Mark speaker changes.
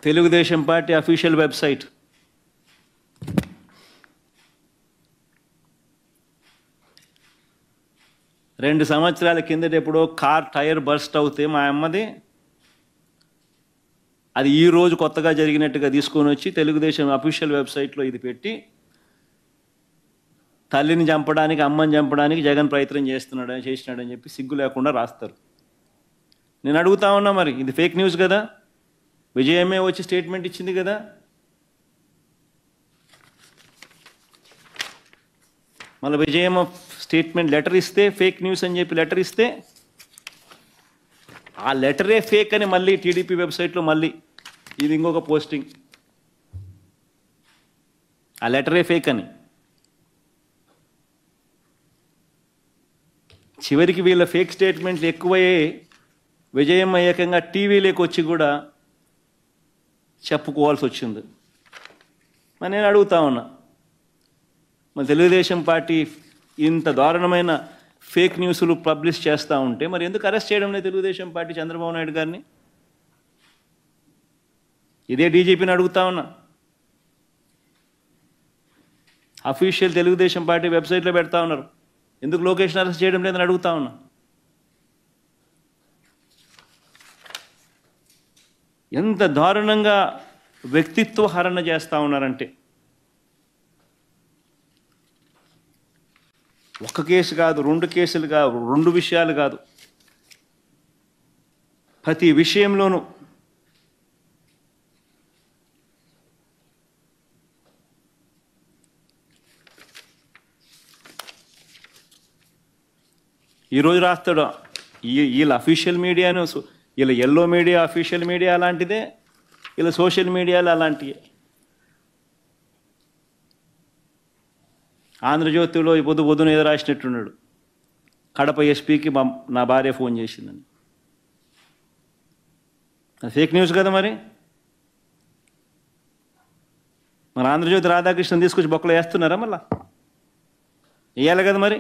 Speaker 1: Telugu Desam party official website. రెండు సంవత్సరాల కిందట ఎప్పుడో కార్ టైర్ బర్స్ట్ అవుతే మా అమ్మది అది ఈ రోజు కొత్తగా జరిగినట్టుగా తీసుకొని వచ్చి తెలుగుదేశం అఫీషియల్ వెబ్సైట్లో ఇది పెట్టి తల్లిని చంపడానికి అమ్మని చంపడానికి జగన్ ప్రయత్నం చేసినాడని చెప్పి సిగ్గు లేకుండా రాస్తారు. నేను అడుగుతా ఉన్నా, మరి ఇది ఫేక్ న్యూస్ కదా? విజయమే వచ్చి స్టేట్మెంట్ ఇచ్చింది కదా. మళ్ళీ విజయమ్మ స్టేట్మెంట్ లెటర్ ఇస్తే ఫేక్ న్యూస్ అని చెప్పి లెటర్ ఇస్తే ఆ లెటరే ఫేక్ అని మళ్ళీ టీడీపీ వెబ్సైట్లో మళ్ళీ ఇది ఇంకొక పోస్టింగ్, ఆ లెటరే ఫేక్ అని. చివరికి వీళ్ళ ఫేక్ స్టేట్మెంట్లు ఎక్కువయ్యే విజయమ్మ ఏకంగా టీవీలోకి వచ్చి కూడా చెప్పుకోవాల్సి వచ్చింది. మరి నేను అడుగుతా ఉన్నా, మరి తెలుగుదేశం పార్టీ ఇంత దారుణమైన ఫేక్ న్యూస్లు పబ్లిష్ చేస్తూ ఉంటే మరి ఎందుకు అరెస్ట్ చేయడం లేదు తెలుగుదేశం పార్టీ చంద్రబాబు నాయుడు గారిని? ఇదే డీజీపీని అడుగుతా ఉన్నా. అఫీషియల్ తెలుగుదేశం పార్టీ వెబ్సైట్లో పెడతా ఉన్నారు, ఎందుకు లోకేష్ని అరెస్ట్ చేయడం లేదని అడుగుతా ఉన్నా. ఎంత దారుణంగా వ్యక్తిత్వ హరణ చేస్తూ ఉన్నారంటే, ఒక కేసు కాదు, రెండు కేసులు కాదు, రెండు విషయాలు కాదు, ప్రతి విషయంలోనూ ఈరోజు రాస్తాడు. వీళ్ళ అఫీషియల్ మీడియాను, వీళ్ళ ఎల్లో మీడియా అఫీషియల్ మీడియా అలాంటిదే, వీళ్ళ సోషల్ మీడియాలు అలాంటివి. ఆంధ్రజ్యోతిలో ఈ పొద్దున ఏదో రాసినట్టున్నాడు, కడప ఎస్పీకి నా భార్య ఫోన్ చేసిందని. అది ఫేక్ న్యూస్ కదా. మరి ఆంధ్రజ్యోతి రాధాకృష్ణ తీసుకొచ్చి బొక్కలో వేస్తున్నారా? మళ్ళా వేయాలి కదా మరి.